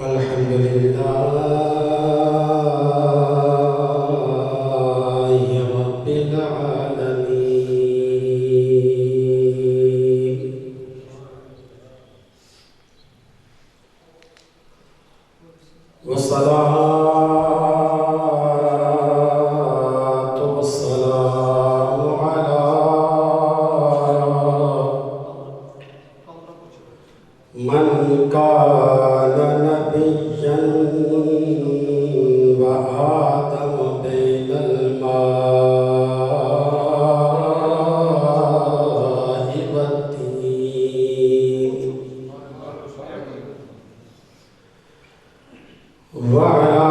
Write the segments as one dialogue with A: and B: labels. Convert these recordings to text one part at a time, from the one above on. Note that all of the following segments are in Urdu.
A: الحمد لله رب العالمين والصلاة والسلام على من كان نبيا وآدم بين الماء والطين وعلى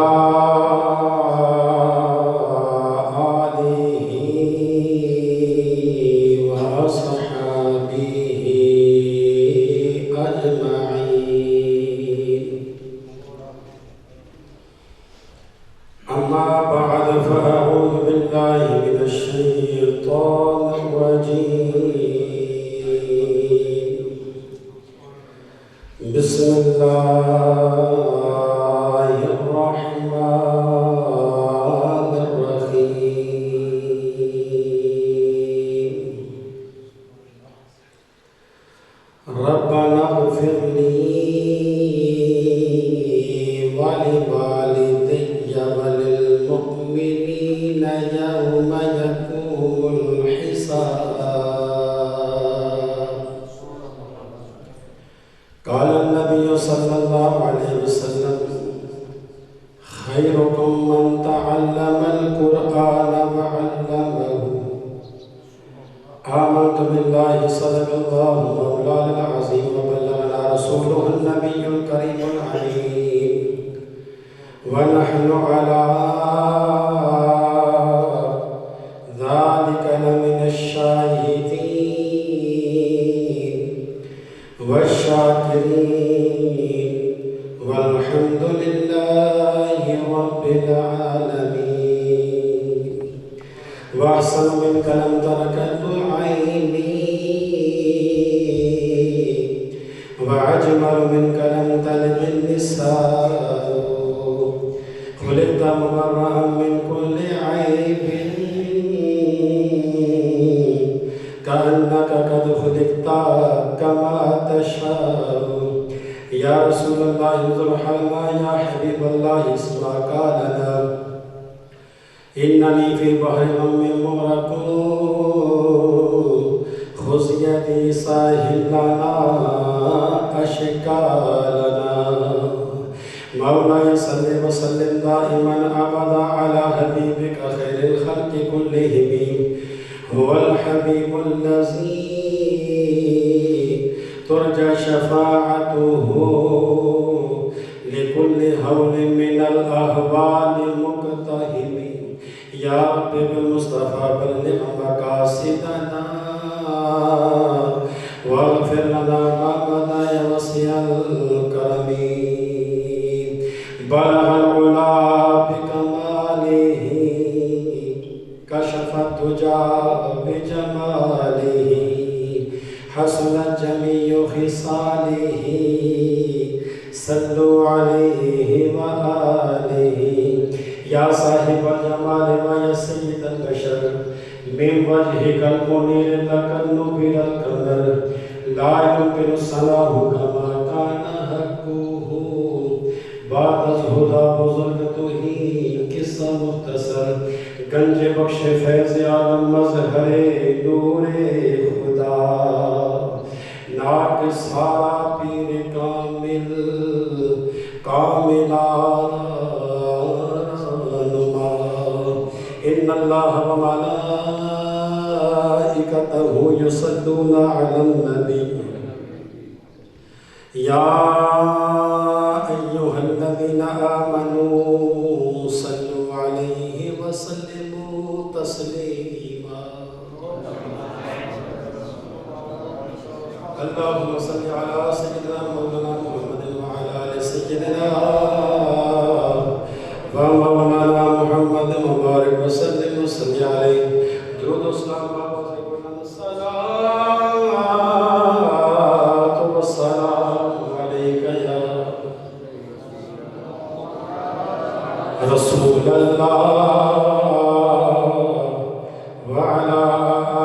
A: آله وأصحابه أجمعين أما بعد فأعوذ بالله من الشيطان الرجيم بسم الله الرحمن الرحيم ربنا اغفر لي ولوالدي وللمؤمنين يوم يقوم الحساب قال النبي صلى الله عليه وسلم خيركم من تعلم القرآن وعلمه آمنت بالله صدق الله مولانا العظيم وبلغنا رسوله النبي الكريم العليم ونحن على ذلك لمن الشاهدين والشاكرين والحمد لله رب العالمين وأحسن منك لم تركت عيني وأجمل منك لم تلد النساء خلقت مبرأ من كل عيب كأنك قد خلقت كما تشاء يا رسول الله انظر حالنا يا حبيب الله اسمع قالنا إنني في بحر غم مغرق خذ يدي ساهل لنا أشكالنا مولاي صل وسلم دائما أبدا على حبيبك خير الخلق كلهم هو الحبيب الذي ترجى شفاعته لكل هول من الأهوال مقتحم يا رب بالمصطفى بلغ مقاصدنا واغفر لنا ما مضى يا وسيع الكرم بلغ العلا بكماله كشف الدجى بجماله حسنت جميع خصاله صلوا عليه وآله يا صاحب الجمال ويا سيد البشر من وجهك المنير لك النبي القمر لا يمكن صلاه كما كان حقه بعد الهدى بزرگته قصہ مختصر گنج بخش فیض عالم مظہر نور خدا ناک سارا پیر کامل کاملانما ان اللہ وملائکتہ یصلون علی النبی یا ایہا الذین آمنوا صلوا علیہ وسلموا تسلیما اللهم صل على سيدنا مولانا محمد وعلى آل سيدنا ومولانا محمد مبارك وسلم وصل عليه درود والسلام الصلاة والسلام عليك يا رسول الله وعلى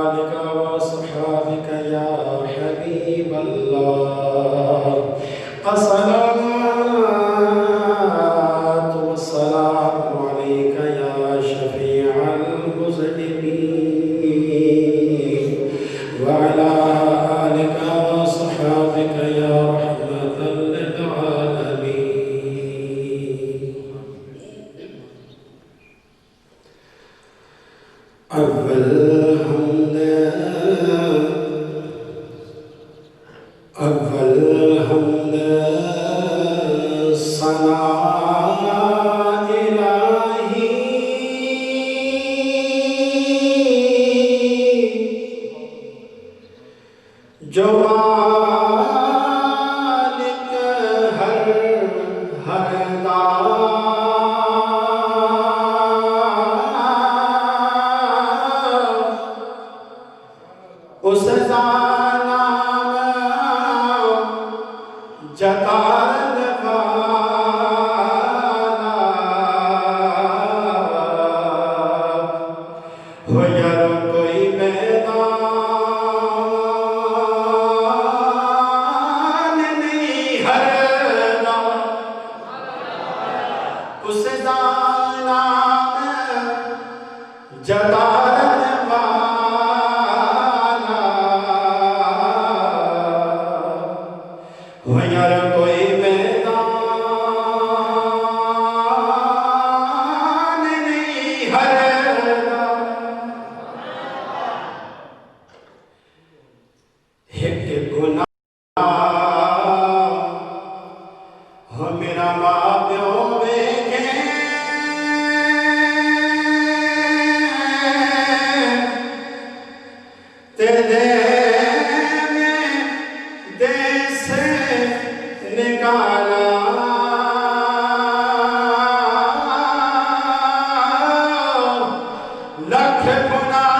A: آلك وصحابك يا حبيب الله الصلاة والسلام عليك يا شفيع المذنبين وعلى آلك وصحابك يا رحمة للعالمين. أول حمد ثناء إلهي جو مالک ہر اس نام جتان والا ہو یار کوئی میدان نہیں ہرنا اس نام جتان ہو یار کوئی میدان نہیں ہرنا ایک گناہ ہو میرا ماں پیو ویکھے تیرے نکالا لکھ گناہ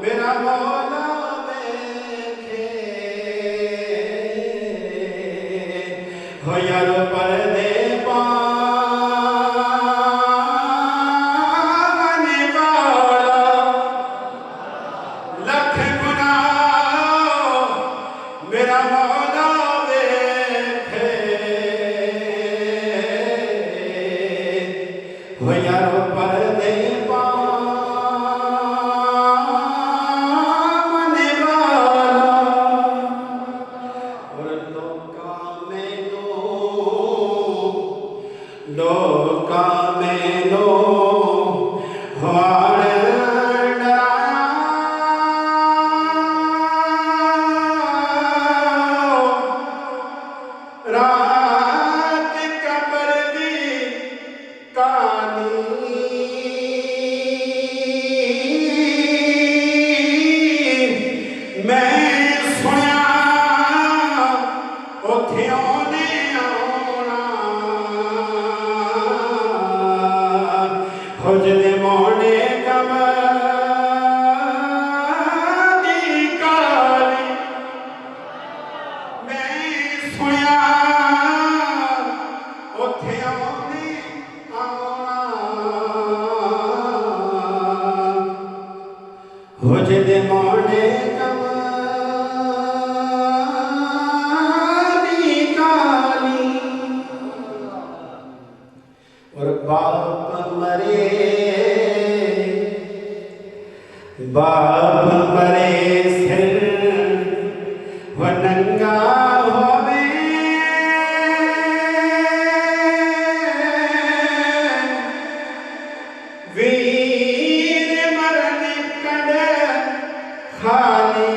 A: میرا مولا ویکھے ہو یار پردے پانے والا لکھ گناہ میرا مولا ویکھے ہو یار پردے پانے والا اور لوکاں میں نو ہواڑ رات قبر دی کہانی میں سنیا اوتھے اونے آونا ہو جدے مونے قبر دی کہانی میں سنیا اوتھے اونے آونا ہو جدے مونے اور باپ مرے سر و ننگا ہووے ویر مرن کڈ خالی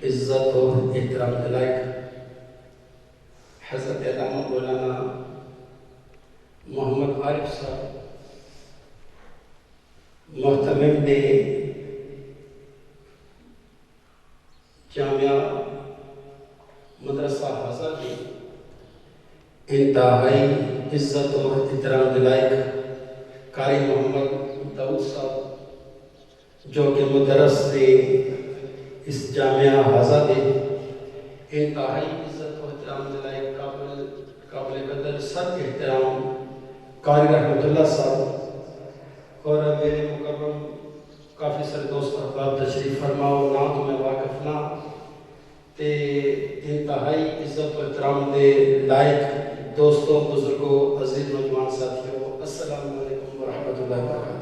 A: عزت و احترام کے لائق حضرت علامہ مولانا محمد عارف صاحب محتمم نے جامعہ مدرسہ حاضر کی انتہائی عزت و احترام کے لائق قاری محمد داؤد صاحب جو کہ مدرس تھے اس جامعہ حاضر کے انتہائی عزت و احترام کے لائق قابل قدر سب احترام قاری رحمت اللہ صاحب اور میرے مکرم کافی سارے دوست احباب تشریف فرماؤ نہ تو میں واقف نہ تے انتہائی عزت و احترام دے لائق دوستوں بزرگوں عزیز نوجوان ساتھیوں السلام علیکم ورحمۃ اللہ وبرکاتہ۔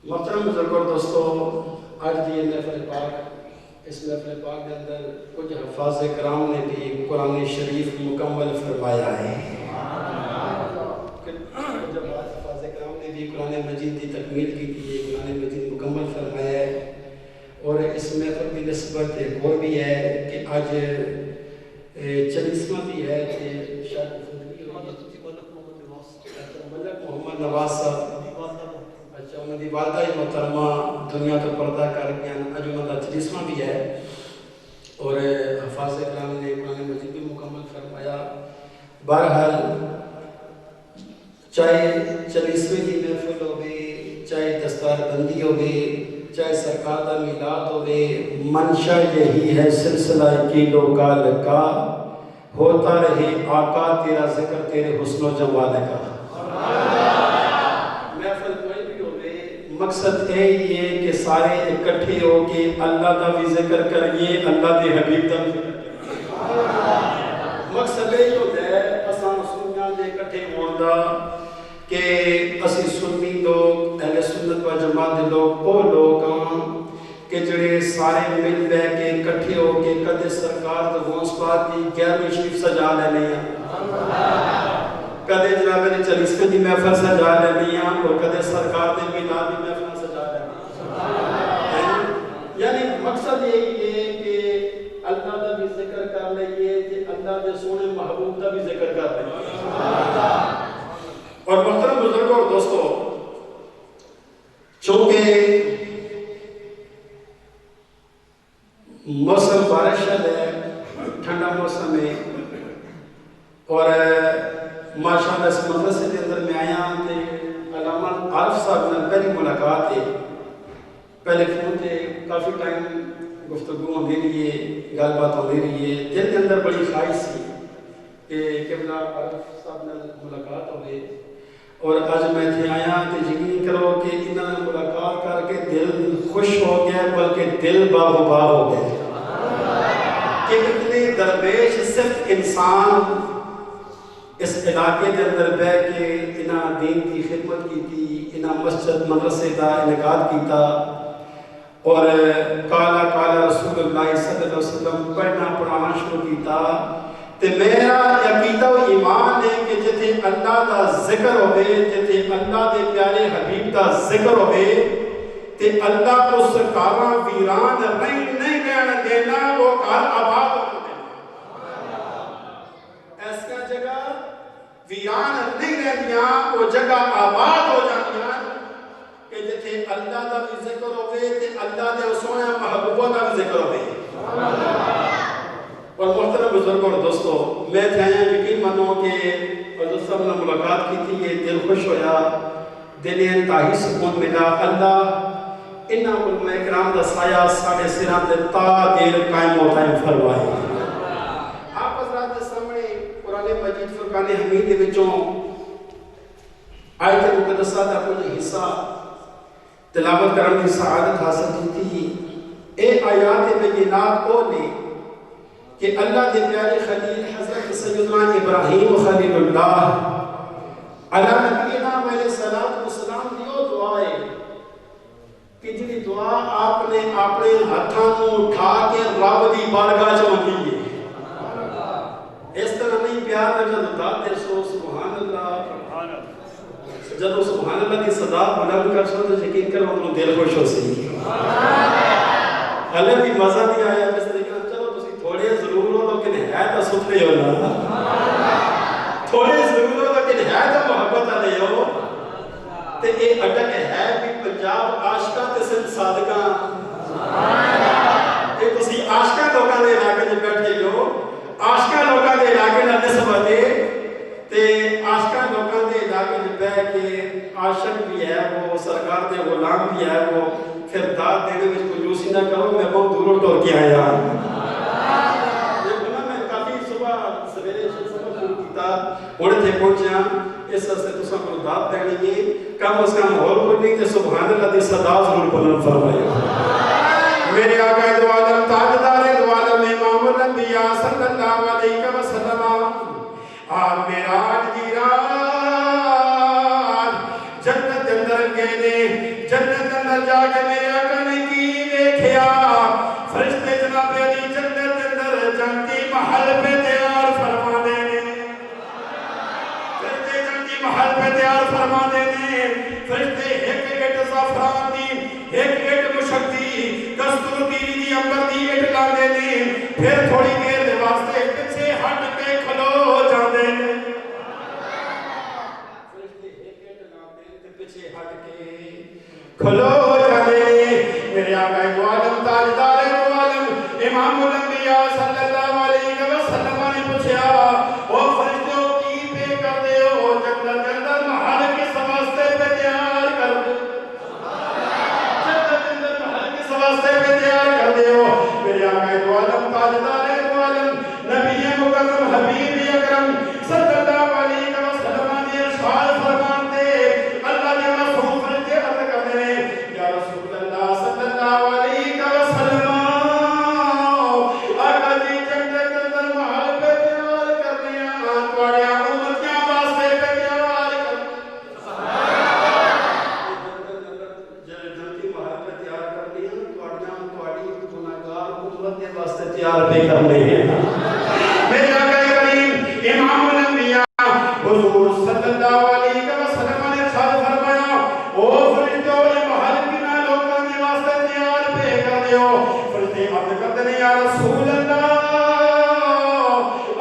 A: محترم بزرگوں اور دوستوں، آج کی یہ محفل پاک، اس محفل پاک کے اندر کچھ حفاظ کرام نے بھی قرآن شریف مکمل فرمایا ہے۔ جب حفاظ کرام نے بھی قرآن مجید کی تکمیل کی تھی، قرآن مجید مکمل فرمایا ہے، اور اس محفل کی نسبت ایک اور بھی ہے کہ آج 40واں بھی ہے کہ شاید ملک محمد نواز صاحب اچھا انہوں دی والدہ محترمہ دنیا تو پردہ کر گیا، آج انہوں کا 40واں بھی ہے، اور حفاظ کرام نے قرآن مجید بھی مکمل فرمایا۔ بہرحال چاہے 40ویں کی محفل ہوگی، چاہے دستار بندی ہوگی، چاہے سرکار دا میلاد ہوئے، منشا یہی ہے سلسلہ کی لوکال کا، ہوتا رہے آقا تیرا ذکر تیرے حسن و جمال کا۔ محفل کوئی بھی ہوئے، مقصد یہ کہ سارے اکٹھے ہو کے اللہ دا بھی ذکر کریے، اللہ دے حبیب دا بھی ذکر کریے۔ مقصد یہ ہوتا ہے اساں سنیاں دے اکٹھے ہوندہ کہ اسی سنی لوگ اہل سنت و جماعت دے لوگ وہ لوگ کہ جڑے سارے مل بے کے اکٹھے ہو کے کدے سرکار دے غوث پاک کی 11ویں شریف سجا لینے ہیں، کدے جناب نے 40ویں دی محفل سجا لینے ہیں، اور کدے سرکار دے میلاد دی محفل سجا لینے ہیں۔ یعنی مقصد یہی ہے کہ اللہ دا بھی ذکر کر لئیے کہ اللہ دے سونے محبوب دا بھی ذکر کر لئیے۔ اور محترم بزرگوں اور دوستوں، چونکہ موسم بارش ہے، ٹھنڈا موسم ہے، اور ماشاءاللہ اس مدرسے کے اندر میں آیا تھے علامہ عارف صاحب نے پہلی ملاقات ہے، پہلے فون تھے، کافی ٹائم گفتگو ہو رہی ہے، گل بات ہو رہی ہے، دل کے اندر بڑی خواہش تھی کہ قبلہ عارف صاحب نے ملاقات ہو گئی، اور آج میں تھے آیا کہ یقین کرو کہ انہوں نے ملاقات کر کے دل خوش ہو گیا، بلکہ دل باغبا ہو گیا کہ اتنے درویش صرف انسان اس علاقے کے اندر بیٹھ کے انہاں دین کی خدمت کی تھی، انہاں مسجد مدرسے کا انعقاد کیتا، اور کالا کالا رسول اللہ صلی اللہ علیہ وسلم پڑھنا پڑھانا شروع کیتا۔ تے میرا عقیدہ و ایمان ہے کہ جتھے اللہ دا ذکر ہوئے، جتھے اللہ دے پیارے حبیب دا ذکر ہوئے، تے اللہ اس کاراں ویران نہیں رہن دینا، وہ کار آباد ہو دینا۔ ایسا جگہ ویران نہیں رہنیاں، وہ جگہ آباد ہو جانیاں کہ جتھے اللہ دا بھی ذکر ہوئے، تے اللہ دے سونے محبوبہ دا بھی ذکر ہوئے۔ اور محترم بزرگوں اور دوستوں، میں تھے آیا یقین منوں کہ حضرت صاحب نے ملاقات کی تھی، یہ دل خوش ہویا، دل انتہائی سکون ملا۔ اللہ انہاں علماء کرام دا سایہ ساڑھے سران دے تا دیر قائم و قائم فرمائے۔ آپ حضرات کے سامنے قرآن مجید فرقان حمید کے وچوں آیت مقدسہ دا کچھ حصہ تلاوت کرنے کی سعادت حاصل کی تھی۔ اے آیات بینات کو نے کہ اللہ دے پیارے خلیل حضرت سیدنا ابراہیم خلیل اللہ علیہ نبینا علیہ السلام دیو دعا ہے کہ جنہی دعا آپ نے اپنے ہاتھاں کو اٹھا کے رب دی بارگاہ چ منگی ہے۔ اس طرح نہیں پیار میں جب دعا دے سو سبحان اللہ، جب سبحان اللہ کی صدا بلند کر سو تو یقین کرو تو دل خوش ہو سی۔ ہلے بھی مزہ نہیں آیا جس طریقے چلو تسی تھوڑے ضرور ہو لیکن ہے تو ستھرے ہو نا، تھوڑے ضرور ہو لیکن ہے تو محبت والے ہو. تے اے اٹک ہے بھی پنجاب عاشقاں تے سن صادقاں. اے تسی عاشقاں لوکاں دے علاقے وچ بیٹھے ہو، عاشقاں لوکاں دے علاقے نال نسبت ہے تے عاشقاں لوکاں دے علاقے وچ بیٹھ کے عاشق بھی ہے وہ سرکار دے غلام بھی ہے وہ پھر داد دینے وچ کنجوسی نہ کرو. میں بہت دوروں ٹور کے آیا میں کافی صبح سویرے سبق شروع کیتا ہن تے پہنچیا اس واسطے تساں کو داد دینی ہے کم از کم اور کوئی نہیں تے سبحان اللہ دی صدا ضرور بلند فرمائے. میرے آقا دو عالم تاجدار دو عالم امام الانبیاء صلی اللہ علیہ وسلم آپ معراج دی رات جنت اندر گئے نے. جنت اندر جا کے میرے آقا نے کی دیکھیا فرشتے جناب علی جنت اندر جنتی محل پہ تیار فرما دینے. فرشتے جنتی محل پہ تیار فرما دینے. فرشتے ایک ایک زعفران دی ایک ایک مشکتی کستور تیری دی امبر دی ایک لا دینے. پھر تھوڑی دیر دے واسطے پیچھے ہٹ کے کھلو جاندے نے. فرشتے ایک ایک لا دینے پیچھے ہٹ کے کھلو جاندے. میرے آقا دو عالم تاجدار دو عالم امام الانبیاء صلی اللہ علیہ وسلم نے پوچھا او فرشتوں کی پہ کر دے ہو جنت اندر محل کس واسطے پہ تیار کر دے. جنت اندر محل کس واسطے پہ تیار کر دے ہو. میرے آقا دو عالم تاجدار دو عالم نبی مکرم حبیب اکرم صلی اللہ علیہ وسلم نے ارشاد فرماتے اللہ کے محبوب فرشتے عرض کرتے ہیں یا رسول اللہ صلی اللہ علیہ وسلم آقا جی جنت اندر محل پہ تیار کرنے تواڈے امتیاں واسطے پہ تیار کرنے. جنتی محل پہ تیار کرنے تواڈی گناہگار امت دے واسطے تیار پہ کرنے ہیں. میرے آقا کریم امام الانبیاء حضور صلی اللہ علیہ وسلم نے ارشاد فرمایا او فرشتوں یہ محل کنا لوکاں دے واسطے تیار پہ کر دیو. فرشتے عرض کرتے ہیں یا رسول اللہ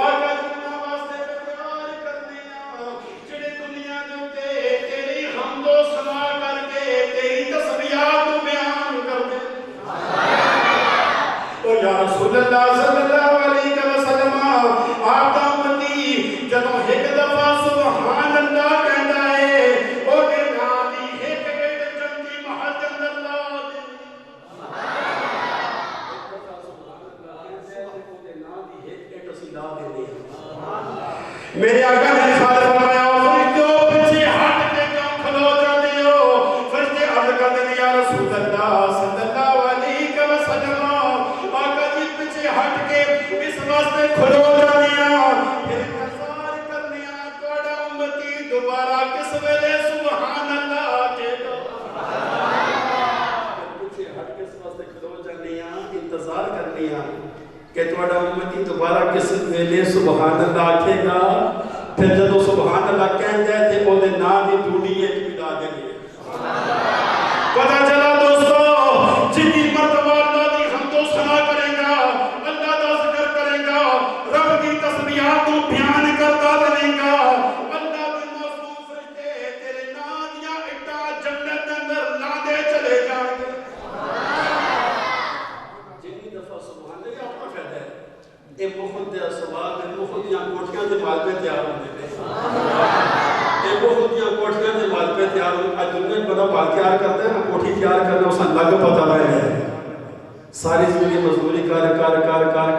A: آقا جنہ واسطے پہ تیار کرنے جڑے دنیا دے اوتے تیری حمد و ثنا کر کے تیری تسبیحات بیان کرتے. او یا رسول اللہ صلی اللہ علیہ وسلم آپ دا امتی جدوں ایک دفعہ سبحان اللہ کہندا ہے او دے نام دی ایک ایک جنتی محل دے اندر لا دے. میرے آقا نے ارشاد فرمایا فرشتوں پیچھے ہٹ کے کیوں کھلو جاندے ہو. فرشتے عرض کرتے ہیں یا رسول اللہ صلی اللہ علیہ وسلم آقا جی پیچھے ہٹ کے اس واسطے کھلو جاندے ہیں پھر انتظار کرنے تواڈا امتی دوبارہ کس ویلے سبحان اللہ کہے گا. پیچھے ہٹ کے اس واسطے کھلو جاندے ہیں انتظار کرنے کہ تواڈا امتی دوبارہ کس ویلے سبحان اللہ آکھے گا. پھر جدو سبحان اللہ کہندا ہے تے او دے نام دی ڈوڈی ایک ملا دیں گے. پتہ چلا دوستو جتنی مرتبہ اللہ دی حمد و ثنا کرے گا اللہ دا ذکر کرے گا رب دی تسبیحات کو بیان کرتا رہے گا اللہ دے معصوم فرشتے تیرے نام دیا اٹا جنت اندر لاندے چلے جائیں گے. جتنی دفعہ سبحان اللہ اپنا فائدہ ہے اے بہت دے سوال دے بہت دیاں کوٹھیاں دے مال پہ تیار ہوندے نے. اے بہت دیاں کوٹھیاں دے مال پہ تیار ہوندے. اج دنیا بڑا مال تیار کرتا ہے نا کوٹھی تیار کرنا اساں لگ پتہ رہے ہیں. ساری زندگی مزدوری کر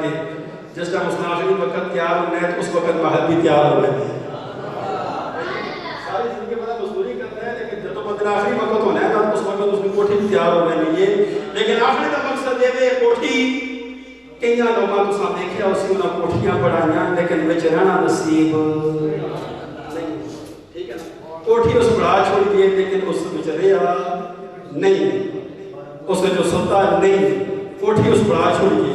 A: کے جس ٹائم اس آخری وقت تیار ہونا ہے تو اس وقت محل بھی تیار ہو رہے ہیں. ساری زندگی بڑا مزدوری کرتا ہے لیکن جب بندہ آخری وقت ہونا ہے نا اس وقت اس کی کوٹھی بھی تیار ہو رہی ہے. لیکن آخری کا مقصد یہ ہے کوٹھی کئی لوگوں کو ساتھ دیکھا اسی انہوں کوٹھیاں بڑھائیاں لیکن بچ رہنا نصیب نہیں. ٹھیک ہے نا کوٹھی اس بڑھا چھوڑ دیے لیکن اس بچ رہا نہیں اس نے جو ستا نہیں کوٹھی اس بڑھا چھوڑیے.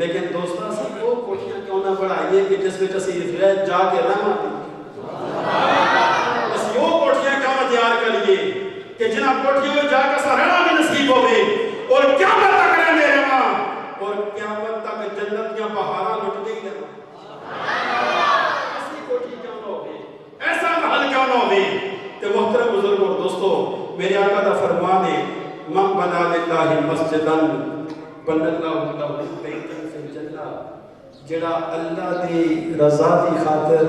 A: لیکن دوستان سے وہ کوٹھیاں کیوں نہ بڑھائیے کہ جس میں جیسے جا کے رہنا بس یہ کوٹھیاں کیوں نہ تیار کریے کہ جنہ کوٹھیوں میں جا کے سا رہنا بھی نصیب ہوئے اور کیا بتا کریں میرے ماں مسجدن بن اللہ لہ بیتن فی الجنہ، جڑا اللہ دی رضا دی خاطر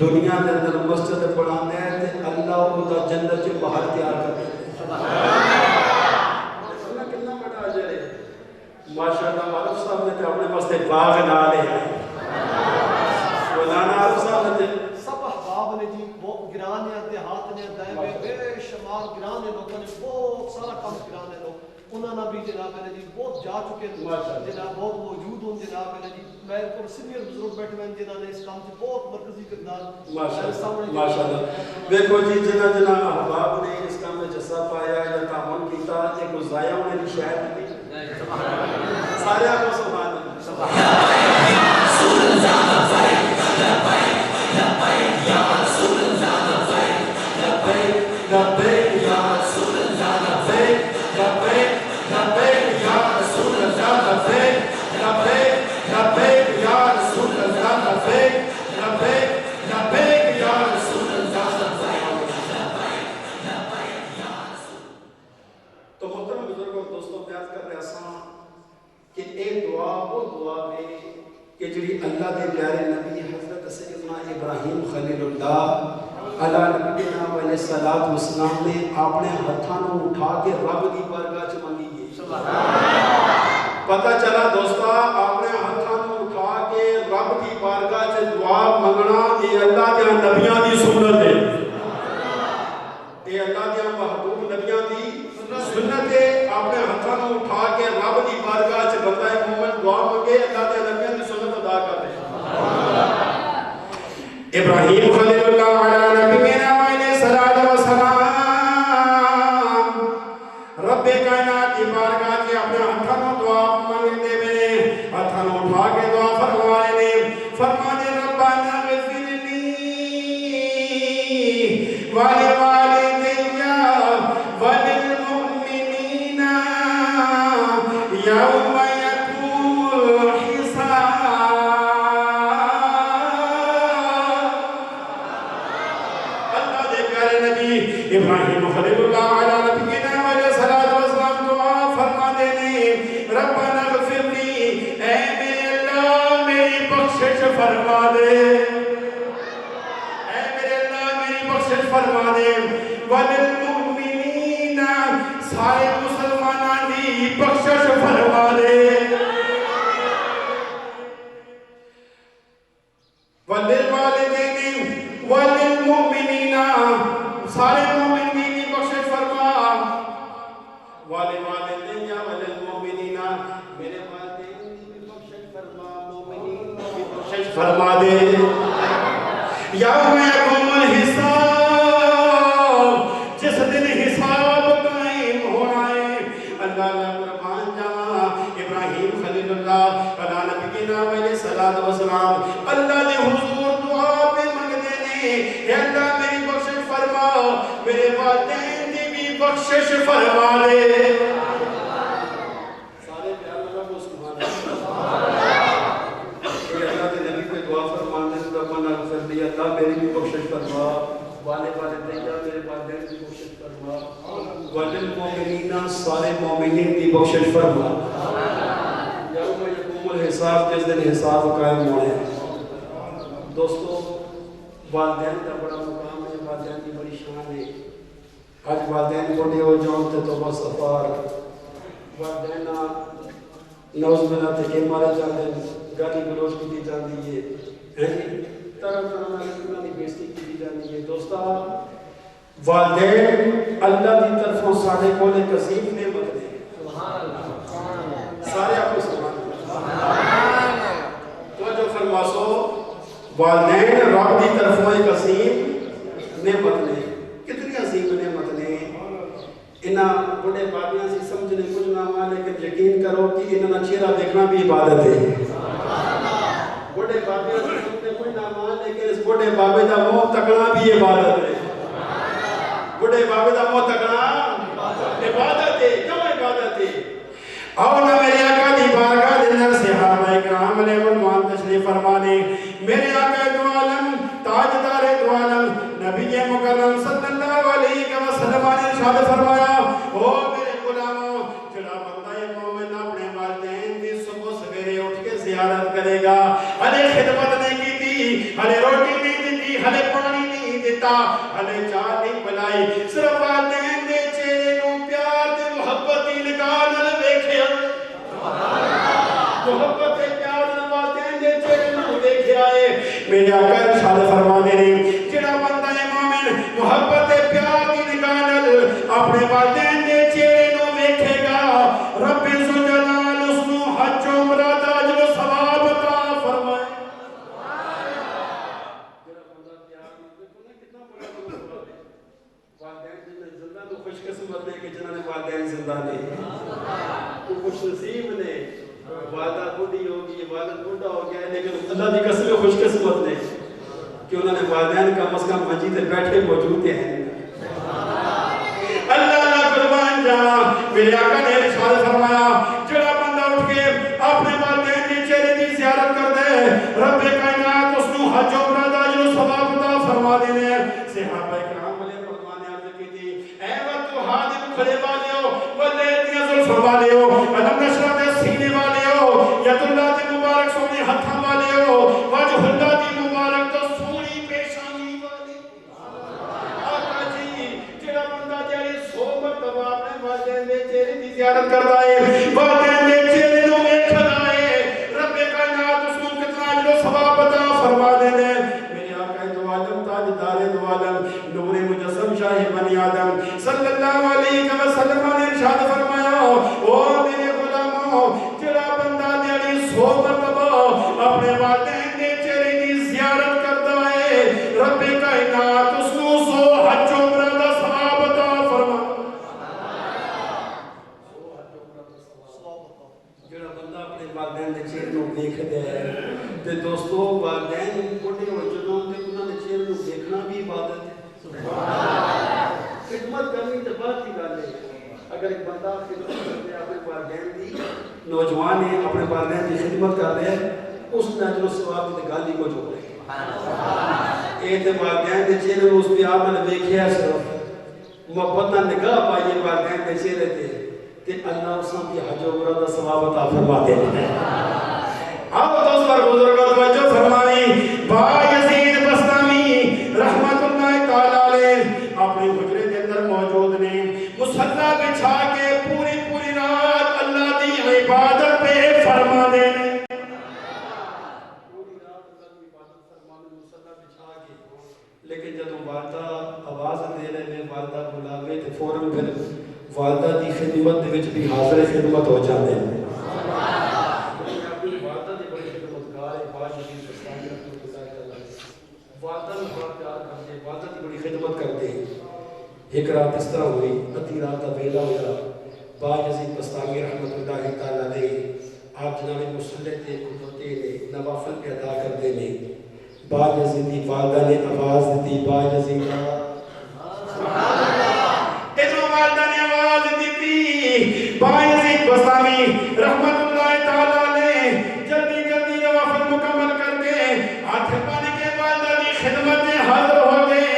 A: دنیا دے اندر مسجد بنانا ہے تے اللہ او دا جنت چ باہر تیار کر دے۔ اللہ کتنا بڑا اجر ہے۔ ماشاءاللہ عارف صاحب نے تے اپنے واسطے باغ لا لیا ہے۔ مولانا عارف صاحب نے
B: سب احباب نے جی بہت گران ہے، دیہات نے دائیں میں بے شمار گران ہے، لوگوں نے بہت سارا کام گران ہے لوگ، انہوں نے بھی جناب ہے جی بہت جا چکے ہیں، جناب بہت موجود ہوں جناب ہے جی، میں اور سینئر بزرگ بیٹھے ہیں جنہوں نے اس کام سے بہت مرکزی کردار
A: ماشاءاللہ۔ دیکھو جی جنہ جنہ احباب نے اس کام میں جسا پایا یا تعاون کیتا ایک ضائع ہونے کی شاید نہیں، سارے آپ کو سبحان اللہ۔ تو محترم بزرگوں دوستوں بیان کر رہے ہیں کہ ایک دعا وہ دعا ہے کہ جڑی اللہ دے پیارے نبی حضرت سیدنا ابراہیم خلیل اللہ علیہ نبینا علیہ الصلوۃ والسلام نے اپنے ہتھاں نوں اٹھا کے رب دی بارگاہ چ منگی ہے۔ پتہ چلا دوستا اپنے ہتھاں نوں اٹھا کے رب دی بارگاہ چ دعا منگنا یہ اللہ دے نبیاں دی سنت ہے، یہ اللہ دے محبوب نبیاں دی سنت ہے۔ اپنے ہتھاں نوں اٹھا کے رب دی بارگاہ چ بندہ مومن دعا منگے، اللہ دے نبیاں دی سنت ادا کر دے۔ ابراہیم خلیل اللہ علیہ نبینا علیہ الصلوۃ والسلام رب کائنات کی بارگاہ کے اپنے ہتھاں نوں دعا منگدے میں ہتھاں نوں اٹھا کے دعا فرمائے نے، فرمانے ربنا اغفر لی ولوالدی وللمؤمنین یوم یقوم الحساب۔ ابراہیم خلیل اللہ علیہ نبینا علیہ الصلوۃ والسلام دعا فرما دینے ربنا اغفر لی، اے میرے اللہ میری بخشش فرما دے، اے میرے اللہ میری بخشش فرما دے، وللمؤمنین سارے مسلمانوں دی بخشش فرما دے، وللوالدین وللمؤمنین سارے مومنین کی بخشش فرما، والدین یا وللمؤمنین میرے والدین کی بخشش فرما، مومنین کی بخشش فرما دے۔ یوم یقوم الحساب، جس دن حساب قائم ہونا ہے، اللہ نے قربان جاواں ابراہیم خلیل اللہ علیہ نبینا علیہ الصلوۃ والسلام اللہ نے حضور دعا پہ منگدے نے، اے اللہ میری بخشش فرما، میرے والدین دی بھی بخشش فرما دے۔ سارے پیار لگا کو سبحان اللہ۔ کہ اللہ کے نبی پہ دعا فرمانے سے ربنا اغفر لی، اللہ میری بھی بخشش فرما، والدین میرے والدین کی بخشش فرما، وللمؤمنین سارے مومنین کی بخشش فرما۔ یوم یقوم الحساب، جس دن حساب قائم ہونے۔ دوستو والدین کا بڑا مقام ہے، والدین کی بڑی شان ہے۔ آج والدین بڑے ہو جاؤں تے توبہ سفار، والدین نوز بنا تے کہ مارے جاندے گالی گلوچ کی جاندی ہے، طرح طرح انہاں دی بےزتی کی جاندی ہے۔ دوستا والدین اللہ دی طرفوں سارے کول ایک عظیم نعمت ہے۔ سبحان اللہ، سارے آپ کو سبحان اللہ۔ تو جو فرماسو والدین رب دی طرفوں ایک عظیم نعمت نے، کتنی عظیم نعمت نے۔ انہاں بڑے بابیاں سی سمجھنے کچھ نہ ہوا، لیکن یقین کرو کہ انہاں چہرہ دیکھنا بھی عبادت ہے۔ بڑے بابیاں سی سمجھنے کچھ نہ ہوا، لیکن اس بڑے بابے دا منہ تکنا بھی عبادت ہے۔ بڑے بابے دا منہ تکنا عبادت ہے، کیوں عبادت ہے؟ اور نہ میرے آقا دی بارگاہ دے اندر صحابہ کرام علیہ الرحمن تشریف فرما دے۔ میرے آقا دو عالم تاجدار دو عالم نبی مکرم صلی اللہ علیہ وسلم نے ارشاد فرمایا، او میرے غلاموں، جڑا بندہ زیارت کرے گا ہلے خدمت نہیں کی تھی ہلے روٹی نہیں دیتی ہلے پانی نہیں دیتا ہلے چاہ نہیں پلائی صرف والدین دے چہرے نو پیار دے محبت دی نگاہ نال ویکھیا محبت دے پیار نال والدین دے چہرے نو ویکھیا ہے میرے آقا ارشاد فرماندے نے جڑا بندہ ہے مومن محبت دے پیار دی نگاہ نال اپنے والدین دے چہرے نو ویکھے گا رب ذوالجلال اس نو حج عمرہ دا اجر و ثواب عطا فرمائے جڑا بندہ پیار نال دیکھو نا کتنا بڑا ثواب ہے والدین جنہیں زندہ تو خوش قسمت ہے کہ جنہوں نے والدین زندہ نے تو خوش نصیب نے والدہ بڑھی ہوگی والد بڑھا ہو گیا ہے لیکن اللہ کی قسم خوش قسمت نے کہ انہوں نے والدین کم از کم منجی تے بیٹھے موجود ہیں اللہ اللہ قربان جاواں میرے آقا نے ارشاد فرمایا جڑا بندہ اٹھ کے اپنے والدین کے چہرے دی زیارت کر دے رب کائنات اس نو حج عمرہ دا اجر و ثواب عطا فرما دینے صحابہ کرام والے قربان عرض کی تھی اے وقت حاضر کھڑے والیو واللیل دیاں زلف والیو علم نشرہ دے سینے والیو ید اللہ دی مبارک سونے ہتھاں والیو وجہ اللہ دی مبارک تو سونی پیشانی والی آقا جی جڑا بندہ جڑی سو مرتبہ اپنے والدین دے چہرے دی زیارت کردا ہے والدین دے چہرے نو ویکھدا ہے رب کائنات اس نو کتنا اجر و ثواب عطا فرما دینے میرے آقا دو عالم تاجدار دو عالم نور مجسم شاہ بنی آدم صلی اللہ علیہ وسلم نے ارشاد فرمایا او میرے غلاموں جڑا بندہ جڑی سو مرتبہ اپنے والدین دے چہرے دی زیارت کردا ہے رب کائنات اس نو سو حج عمرہ دا ثواب عطا فرما جڑا بندہ اپنے والدین دے چہرے نو ویکھدا ہے تے دوستو والدین بڑھے ہو جدوں تے انہاں دے چہرے نو دیکھنا بھی عبادت ہے خدمت کرنی تے بات کی گل ہے اگر ایک بندہ خدمت کرتے اپنے والدین دی نوجوان ہے اپنے والدین کی خدمت کر رہے ہیں اس نے اجر و ثواب دی گل ہی کچھ ہو رہی ہے اے تے والدین دے چہرے اس پیار نال ویکھیا صرف محبت نال نگاہ پائیے والدین دے چہرے تے تے اللہ اس دی حج عمرہ دا ثواب عطا فرما دے اب دوست اور بزرگوں توجہ فرمائی با یزید بستامی رحمت اللہ تعالی علیہ اپنے حجرے کے اندر موجود نے مصلی بچھا کے پوری رات اللہ دی عبادت پہ فرما دینے پوری رات اللہ کی عبادت فرمانے مصلی بچھا کے لیکن جب والدہ آواز دے رہے ہیں والدہ بلاوے تو فوراً پھر والدہ دی خدمت دے وچ بھی حاضر خدمت ہو جاندے ہیں خدمت کرتے ہیں ایک رات اس طرح ہوئی ادھی رات کا ویلا ہوا با یزید بستامی رحمت اللہ تعالی علیہ آپ جناب مصلی تے کھڑوتے نے نوافل پہ ادا کرتے نے با یزید دی والدہ نے آواز دی با یزید ادھر والدہ نے آواز دی با یزید بستامی رحمت اللہ تعالی علیہ جلدی نوافل مکمل کر کے ہاتھ پانے کے والدہ دی خدمت میں حاضر ہو گئے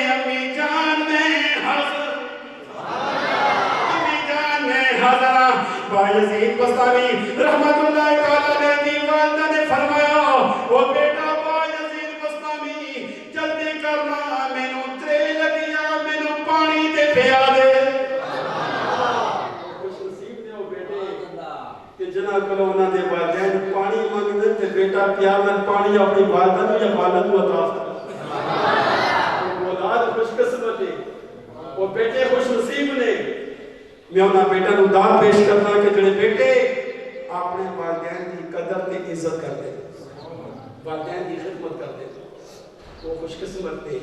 A: با یزید بستامی رحمت اللہ تعالی علیہ دی والدہ نے فرمایا او بیٹا با یزید بستامی جلدی کرنا مینوں ترے لگیا مینوں پانی تے پیا دے خوش نصیب نے او بیٹے کہ جنہاں کولوں انہاں دے والدین پانی منگدے تے بیٹا پیا میں پانی اپنی والدہ نوں یا والد نوں عطا فرما اولاد خوش قسمت ہے او بیٹے خوش نصیب نے میں انہاں بیٹا نو داد پیش کرنا کہ جڑے بیٹے اپنے والدین کی قدر تے عزت کرتے والدین کی خدمت کرتے وہ خوش قسمت تھے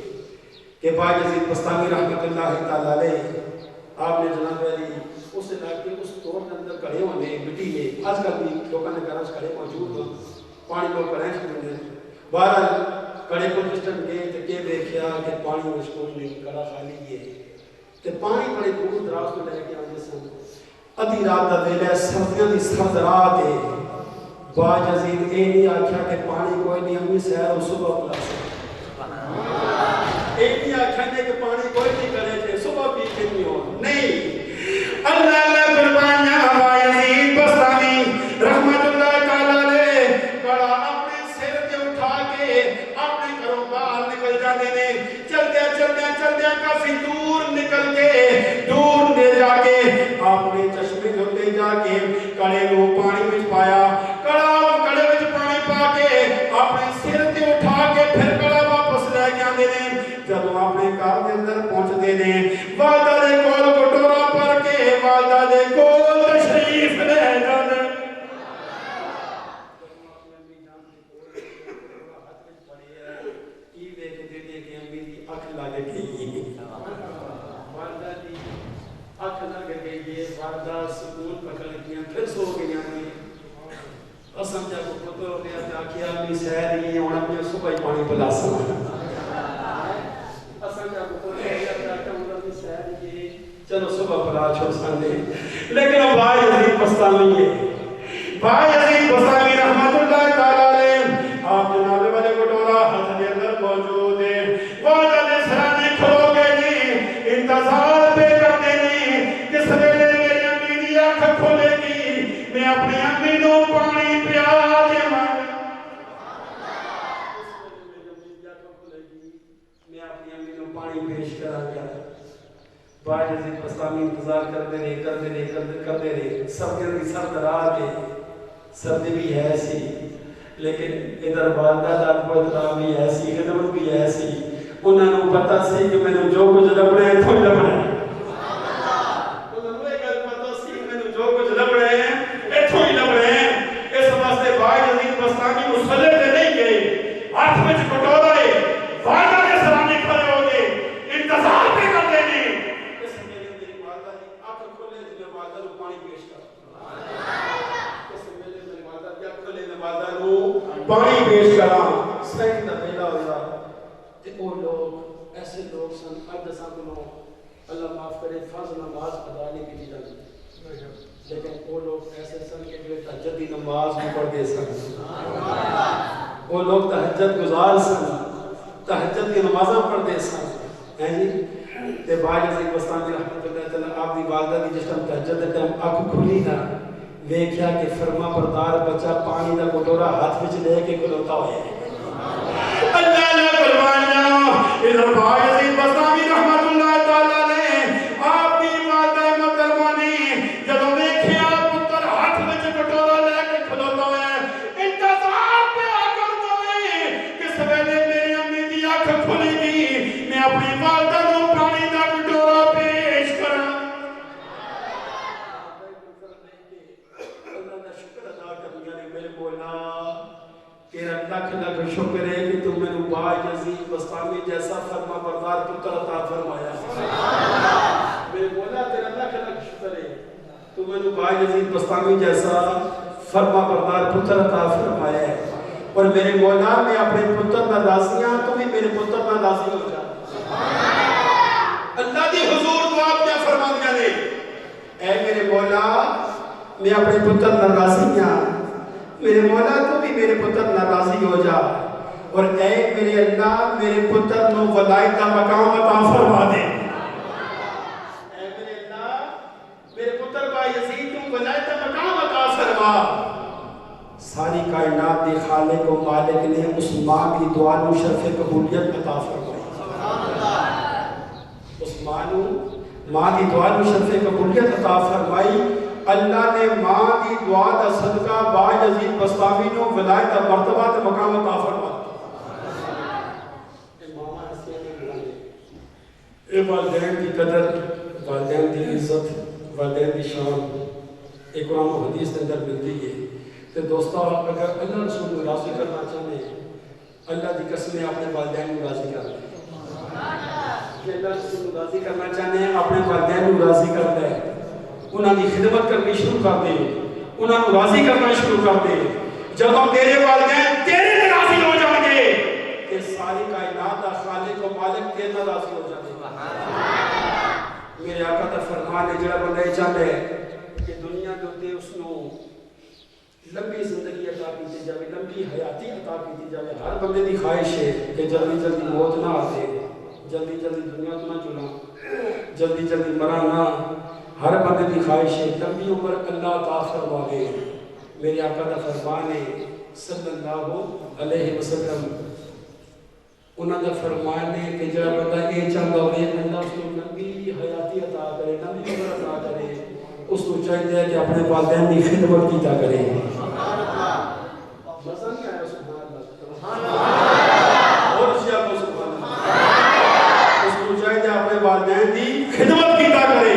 A: کہ با یزید بستامی رحمت اللہ تعالی علیہ آپ نے جناب علی اس علاقے اس دور کے اندر کھڑے ہونے مٹی ہے آج کل بھی لوگوں نے گھر کھڑے موجود ہوں پانی لوگ کریں چھوڑنے بہرحال کڑے پرسٹن گئے تے کہ دیکھیا کہ پانی میں کوئی نہیں کڑا خالی ہے تے پانی بڑے دور دراز تو لے کے آنے سن ادھی رات دا ویلا سردیاں دی سرد رات ہے با یزید اے نہیں آکھیا کہ پانی کوئی نہیں امی سحر صبح پلا اے نہیں آکھیا کہ پانی کوئی نہیں کرے تے صبح پی کے نہیں ہو نہیں اللہ اللہ قربانیاں با یزید بستامی رحمت اللہ تعالی علیہ کڑا چلدے کافی دور نکل کے دور دے جا کے آپ نے چشمے دے ہوتے جا کے کڑے نو پانی وچ پایا کڑے وچ پانی پا کے اپنے سر تے اٹھا کے پھر کڑا واپس لے کے آندے نے جب اپنے گھر دے اندر پہنچدے نے والدہ دے کول کٹورا بھر کے والدہ دے کول تشریف لے جاندے والدہ سکون پکڑ گیا پھر سو گیا اسم جب پتر ہو گیا تو آکھیا امی سیر نہیں ہونا اپنے صبح ہی پانی پلا سکتا اسم جب پتر ہو گیا تو آکھیا امی سیر نہیں چلو صبح پلا چھوڑ سکتے لیکن بھائی عزیز بستانی ہے بھائی عزیز بستانی رحمت اللہ تعالیٰ علیہ آپ جناب والے کٹورا ہاتھ کے اندر موجود ہے والدہ نے سرانے کھلو گئے نہیں انتظار پہ کرتے نہیں کس ویلے کھولے گی میں اپنی امی نو پانی پیا دے میں اپنی امی نو پانی پیش کرا گیا بھائی عزیز بستانی انتظار کرتے رہے سب کے اندر سر درا کے سردی بھی ایسی لیکن ادھر والدہ دار کو احترام بھی ایسی خدمت بھی ایسی انہوں نے پتا سی کہ میں نے جو کچھ لبنا ہے تو لبنا ہے پانی پیش کرا سائن دا پہلا ہویا تے وہ لوگ ایسے لوگ سن اب دساں کو اللہ معاف کرے فرض نماز ادا نہیں کی جاتی لیکن وہ لوگ ایسے سن کہ جو تہجد کی نماز بھی پڑھتے سن وہ لوگ تہجد گزار سن تہجد کی نمازاں پڑھتے سن ہیں جی تے بھائی عزیز بستانی رحمت اللہ تعالیٰ آپ دی والدہ دی جس ٹائم تہجد دے ٹائم آنکھ کھلی نہ دیکھیا کہ فرما بردار بچہ پانی دا کٹورا ہاتھ وچ لے کے کھلوتا ہویا ہے اللہ نے فرمایا ادھر بھائی عزیز بستانی رحمت اللہ تعالیٰ نے آپ کی والدہ محترمہ نے جب دیکھیا پتر ہاتھ وچ کٹورا لے کے کھلوتا ہویا ہے انتظار پہ آ کر دوئے کس ویلے میری امی دی آنکھ کھلے گی میں اپنی والدہ کو پانی دا کٹورا پیش کرا تیرا لکھ لکھ شکر ہے کہ تم میں بھائی عزیز بستانی جیسا فرما بردار پتر عطا فرمایا میرے مولا تیرا لکھ لکھ شکر ہے تم میں بھائی عزیز بستانی جیسا فرما بردار پتر عطا فرمایا ہے اور میرے مولا میں اپنے پتر نہ راضیاں تو بھی میرے پتر نہ راضی ہو جا اللہ دی حضور دعا کیا فرما دیا نے اے میرے مولا میں اپنے پتر نہ راضیاں میرے مولا تو بھی میرے پتر ناراضی ہو جا اور اے میرے اللہ میرے پتر نو ولایت کا مقام عطا فرما دے اے میرے اللہ میرے پتر با یزید تو ولایت کا مقام عطا فرما ساری کائنات کے خالق و مالک نے اس ماں کی دعا نو شرف قبولیت عطا فرمائی اس ماں کی دعا نو شرف قبولیت عطا فرمائی اللہ نے ماں کی دعا دا صدقہ بھائی عزیز بستامی نو ولایت دا مرتبہ تے مقام عطا فرما اے والدین کی قدر والدین کی عزت والدین کی شان ایک قرآن و حدیث کے اندر ملتی ہے کہ دوستو اگر اللہ رسول کو راضی کرنا چاہتے ہیں اللہ کی قسمیں اپنے والدین کو راضی کر دیں کہ اللہ رسول کو راضی کرنا چاہتے ہیں اپنے والدین کو راضی کر دیں انہاں دی خدمت کرنی شروع کر دے انہاں کو راضی کرنا شروع کر دے جب ہم تیرے والدین تیرے سے راضی ہو جائیں گے کہ ساری کائنات دا خالق و مالک تیرے سے راضی ہو جائیں گے میرے آقا دا فرمان ہے جڑا بندہ یہ چاہتا ہے کہ دنیا کے اوپر اس نو لمبی زندگی عطا کی جائے لمبی حیاتی عطا کی جائے ہر بندے دی خواہش ہے کہ جلدی جلدی موت نہ آتے جلدی جلدی دنیا تو نہ چلا جلدی جلدی مرا نہ ہر بندے کی خواہش ہے لمبی عمر اللہ عطا فرما دے میرے آقا کا فرمان ہے صلی اللہ علیہ وسلم انہوں نے فرمان ہے کہ جڑا بندہ یہ چاہتا ہوئے اللہ اس کو لمبی حیاتی عطا کرے، لمبی عمر عطا کرے، اس کو چاہیے کہ اپنے والدین کی خدمت کیتا کرے۔ مزہ نہیں آیا سبحان اللہ، اور اسی آپ کو سبحان اللہ، اس کو چاہیے اپنے والدین کی خدمت کیتا کرے۔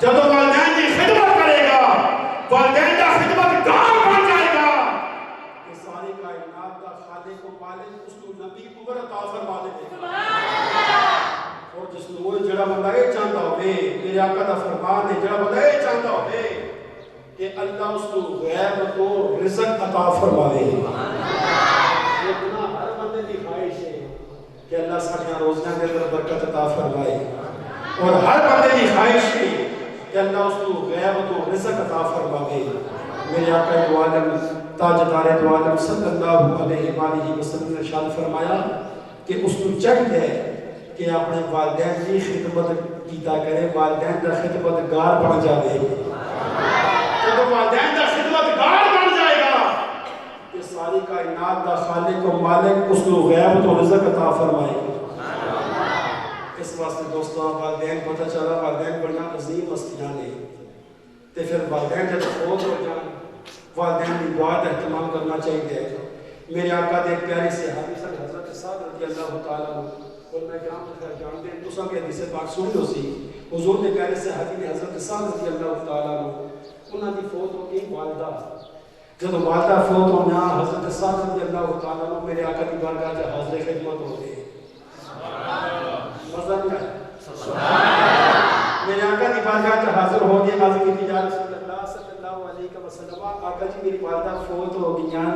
A: جب والدین کی خدمت کرے گا، والدین کا خدمت گار بن جائے گا کہ ساری کائنات کا خالق و مالک اس کو لمبی عمر عطا فرما دے گا۔ اور جس نے وہ جڑا بندہ یہ چاہتا ہوئے، میرے آقا کا فرمان ہے، جڑا بندہ یہ چاہتا ہوئے کہ اللہ اس کو غیب کو رزق عطا فرماوے۔ لیکن ہر بندے کی خواہش ہے کہ اللہ ساڑھیاں روزیاں کے اندر برکت عطا فرمائے، اور ہر بندے کی خواہش ہے کہ اللہ اس کو غیب کو رزق عطا فرماوے۔ میرے آقا دو عالم تاجدار دو عالم صلی اللہ علیہ وآلہ وسلم نے ارشاد فرمایا کہ اس کو چاہیے کہ اپنے والدین کی خدمت کیتا کرے، والدین کا خدمت گار بن جائے۔ جب والدین کا خدمت گار بن جائے گا کہ ساری کائنات کا خالق و مالک اس کو غیب تو رزق عطا فرمائے گا۔ اس واسطے دوستوں والدین پتہ چلا والدین بڑیاں عظیم ہستیاں نے، تے پھر والدین جب فوت ہو جان والدین کی بہت اہتمام کرنا چاہیے۔ میرے آقا دے پیارے صحابی سے حضرت سعد رضی اللہ تعالیٰ عنہ، اور میں کرام تو خیر جانتے ہیں تو کے حدیث پاک سن لو سی، حضور نے پیارے صحابی نے حضرت سعد رضی اللہ تعالیٰ عنہ انہوں کی فوت ہو گئی والدہ، جب والدہ فوت ہونا حضرت سعد رضی اللہ تعالیٰ عنہ میرے آقا کی بارگاہ سے حاضر خدمت ہو گئے۔ مزہ نہیں آیا؟ میرے آقا کی بارگاہ سے حاضر ہو گئے، عرض کی یا رسول اللہ صلی اللہ علیہ وسلم، آقا جی میری والدہ فوت ہو گئی ہیں،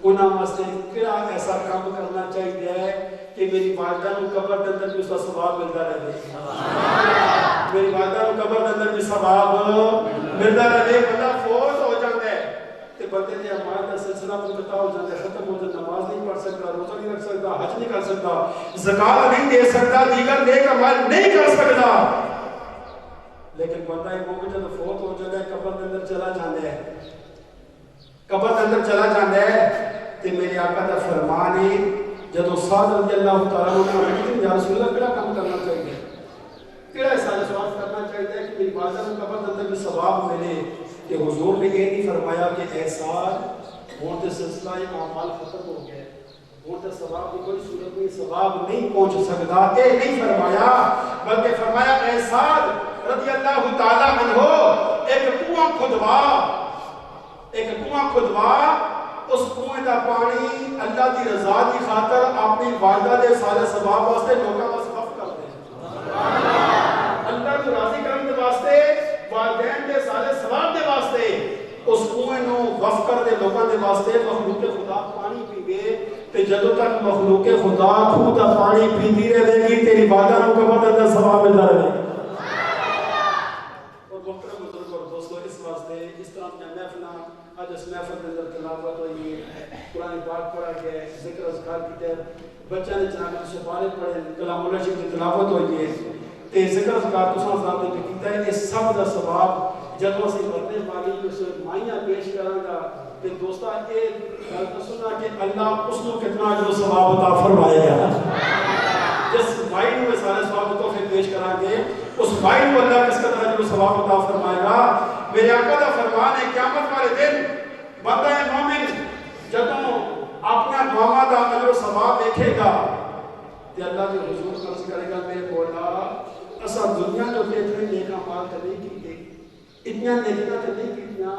A: انہاں واسطے کیا ایسا کام کرنا چاہیے کہ میری والدہ کو قبر کے اندر بھی اس کا ثواب ملتا رہے، میری والدہ کو قبر کے اندر بھی ثواب ملتا رہے۔ بندہ فوت ہو جاتا ہے تے بندے نے اعمال کا سلسلہ منقطع ہو جاتا ہے، ختم ہو جاتا ہے، نماز نہیں پڑھ سکتا، روزہ نہیں رکھ سکتا، حج نہیں کر سکتا، زکوٰۃ نہیں دے سکتا، دیگر نیک اعمال نہیں کر سکتا۔ لیکن بندہ ایک موقع جب فوت ہو جاتا ہے، قبر کے اندر چلا جاتا ہے، قبر کے اندر چلا جاتا ہے تے میرے آقا کا فرمان ہے جب سعد رضی اللہ تعالیٰ عنہ نے یا رسول اللہ کیا کام کرنا چاہیے، کیا احسان ثواب کرنا چاہیے کہ میری والدہ کو قبر کے اندر بھی ثواب ملے، کہ حضور نے یہ نہیں فرمایا کہ احسان ہوتے سلسلہ اعمال ختم ہو گئے، ہوتے ثواب کی کوئی صورت میں ثواب نہیں پہنچ سکتا، یہ نہیں فرمایا، بلکہ فرمایا احسان رضی اللہ تعالیٰ عنہ ایک کنواں کھدوا، ایک کنواں کھدوا، اس کنویں کا پانی اللہ کی رضا کی خاطر اپنی والدہ دے سارے ثواب واسطے لوگوں کا وقف کر دے، اللہ کو راضی کرنے واسطے، والدین دے سارے ثواب دے واسطے اس کنویں نو وقف کر دے لوگوں دے واسطے۔ مخلوق خدا پانی پیوے تے جدوں تک مخلوق خدا خود دا پانی پیندی رہے گی تیری والدہ نو قبر دے اندر ثواب ملتا رہے گا۔ اور محترم بزرگ اور دوستو اس واسطے اس طرح کی محفلاں آج اس محفل کے اندر تلاوت ہوئی، قرآن پاک پڑھا گیا، ذکر اذکار کیتے، بچہ نے جناب سپارے پڑھے، کلام اللہ شریف کی تلاوت ہوئی ہے، تے ذکر اذکار تو حضرات نے کیتا ہے، اس سب کا ثواب جب اسی مرنے والی اس مائیاں پیش کریں گا تے دوستا یہ گل سنا کہ اللہ اس کو کتنا اجر و ثواب عطا فرمائے گا۔ جس بھائی میں سارے ثواب تو پھر پیش کریں گے، اس بھائی کو اللہ کس قدر اجر و ثواب عطا فرمائے گا۔ میرے آقا کا فرمان ہے قیامت والے دن بندہ مومن جدوں اپنا دعا دا اجر و ثواب دیکھے گا تے اللہ کے حضور عرض کرے گا میرے مولا اساں دنیا تو اتنے نیک اعمال تے نہیں کیتے، اتنا نیکیاں تے نہیں کیتیاں،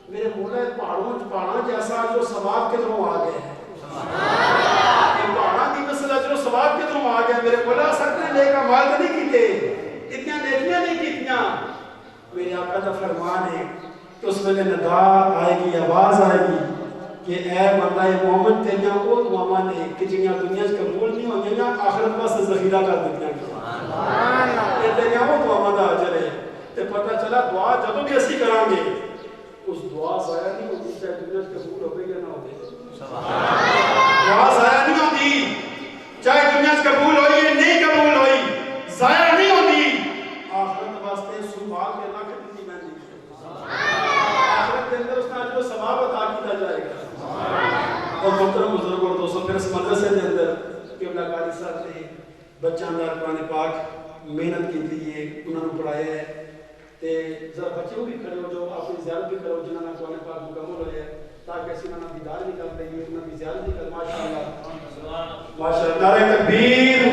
A: میرے مولا پہاڑوں جیسا اجر و ثواب کدھروں آ گئے ہیں، پہاڑوں کی مثل اجر و ثواب کدھروں آ گئے، میرے مولا اساں اتنے نیک اعمال تے نہیں کیتے، اتنا نیکیاں نہیں کیتیاں۔ میرے آقا کا فرمان ہے کہ اس میں ندا آئے گی، آواز آئے گی کہ اے بندہ مومن تیریاں وہ دعاواں نے کہ جنیاں دنیا سے قبول نہیں ہوئی یا آخرت واسطے ذخیرہ کر دیتیاں گئی، یہ تیریاں وہ دعاواں دا اجر ہے۔ تے پتہ چلا دعا جدوں بھی اسی کریں گے اس دعا ضائع نہیں ہوتی، چاہے دنیا سے قبول ہوئے یا نہ ہوئے، دعا ضائع نہیں ہوتی، چاہے دنیا سے قبول ہوئی یا نہیں قبول ہوئی، ضائع نہیں ہوتی، آخرت واسطے سنبھال کے رکھ دیتی میں نہیں، آخرت کے اندر اس کا اجر و ثواب عطا کیا جائے گا۔ اور محترم بزرگ اور دوستوں پھر اس مدرسے کے اندر کہ بچوں کا قرآن پاک محنت کی ہے انہوں نے پڑھایا ہے تے ذرا بچے بھی کھڑے ہو جاؤ اپنی زیارت بھی کرو جنہوں نے قرآن پاک مکمل ہوئے ہے تاکہ اسی انہوں نے دیدار بھی کر پائیے انہوں کی زیارت بھی کر ماشاءاللہ ماشاءاللہ نعرہ تکبیر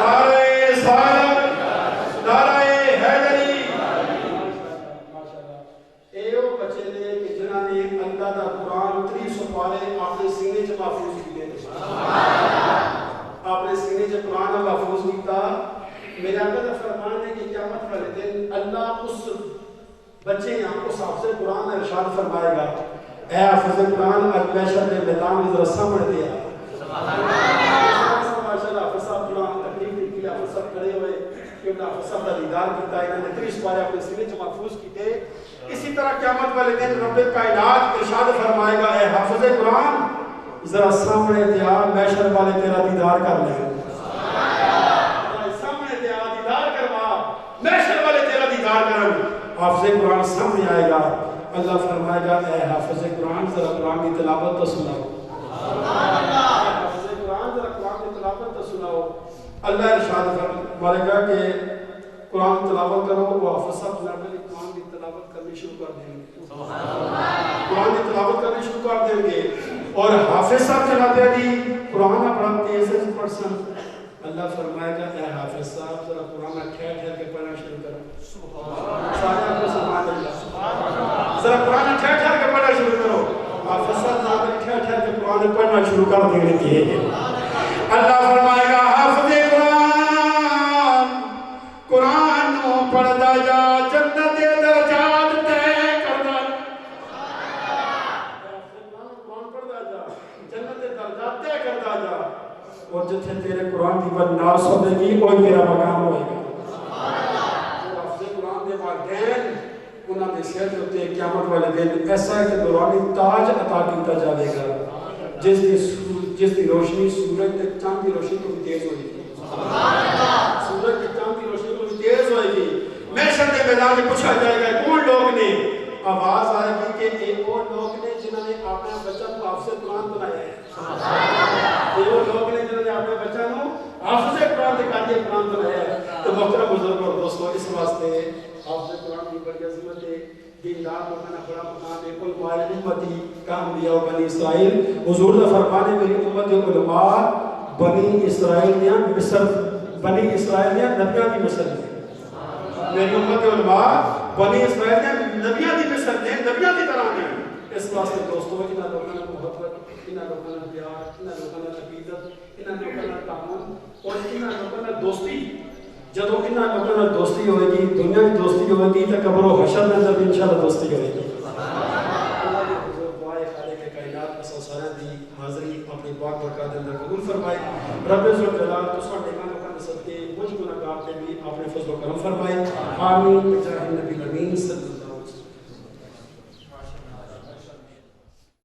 A: نعرہ رسالت نعرہ حیدری ماشاءاللہ اے وہ بچے نے کہ جنہوں نے اللہ دا قرآن 300 پارے اپنے سینے سے محفوظ کیے اپنے سینے سے قرآن محفوظ کیتا میرے آقا کا فرمان ہے کہ قیامت والے دن اللہ اس بچے یا اس حافظ قرآن نے ارشاد فرمائے گا اے حافظ قرآن اج محشر کے میدان میں ذرا سامنے دیا ماشاءاللہ حافظ صاحب قرآن تکلیف کے لیے حافظ صاحب کھڑے ہوئے کیونکہ حافظ صاحب کا دیدار کیتا انہوں نے 30 پارے اپنے سینے سے محفوظ کیتے اسی طرح قیامت والے دن رب کائنات ارشاد فرمائے گا اے حافظ قرآن ذرا سامنے دیا محشر والے تیرا دیدار کر لیں حافظ قرآن سامنے آئے گا اللہ فرمائے گا اے حافظ قرآن ذرا قرآن کی تلاوت تو سناؤ حافظ قرآن ذرا قرآن کی تلاوت تو سناؤ اللہ ارشاد فرمائے گا کہ قرآن تلاوت کرو وہ حافظ صاحب جناب علی قرآن کی تلاوت کرنی شروع کر دیں گے قرآن کی تلاوت کرنی شروع کر دیں گے اور حافظ صاحب جناب علی قرآن اپنا تیز پرسن اللہ فرمائے گا اے حافظ صاحب ذرا قرآن ٹھہر ٹھہر کے پڑھنا شروع کرو سارے آپ کو سبحان اللہ ذرا قرآن ٹھہر ٹھہر کے پڑھنا شروع کرو حافظ صاحب ٹھہر ٹھہر کے قرآن پڑھنا شروع کر دینے کی ہے اللہ فرمائے گا حافظ قرآن قرآن پڑھدا جا جنت درجات طے کردا قرآن پڑھدا جا جنت درجات طے کردا جا اور جتھے تیرے قرآن کی بناس ہونے گی وہی تیرا مقام ہوئے گا حافظ قرآن دے والدین انہاں دے سر ہوتے قیامت والے دن ایسا ہے کہ نورانی تاج عطا کیتا جاوے گا جس دی روشنی سورج تے چاند کی روشنی کو بھی تیز ہوئے گی سورج تے چاند کی روشنی کو بھی تیز ہوئے گی محشر کے میدان میں پوچھا جائے گا کون لوگ نے آواز آئے گی کہ یہ وہ لوگ نے جنہوں نے اپنے بچہ کو حافظ قرآن بنایا ہے یہ وہ لوگ نے جنہوں نے اپنے بچہ کو حافظ قرآن دکھا کے قرآن بنایا ہے تو محترم بزرگ اور دوستوں اس واسطے حافظ قرآن کی بڑی عظمت ہے دیندار ہونا بڑا مقام ہے علماء امتی کا انبیاء بنی اسرائیل حضور نے فرمانے میری امت علماء بنی اسرائیل یا مصر بنی اسرائیل یا نبیاں کی مصر ہے میری امت علماء بنی اسرائیل یا نبیاں کی مصر ہے نبیاں کی طرح ہیں اس واسطے دوستوں انہاں لوگوں نے محبت انہاں لوگوں نے پیار انہاں لوگوں نے عقیدت انہاں لوگوں نے تعاون اور انہاں لوگوں نے دوستی جدو انہاں لوگوں نے دوستی ہوئے گی دنیا کی دوستی ہوئے گی تو قبر و حشر میں جب انشاءاللہ دوستی ہوئے گی اللہ کے حضور دعائے خالق کائنات اساں سارے دی حاضری اپنی پاک برکات اندر قبول فرمائے رب ذوالجلال تو ساڈے کام کر سکتے مجھ گناہگار پہ بھی اپنے فضل و کرم فرمائے آمین بجاہ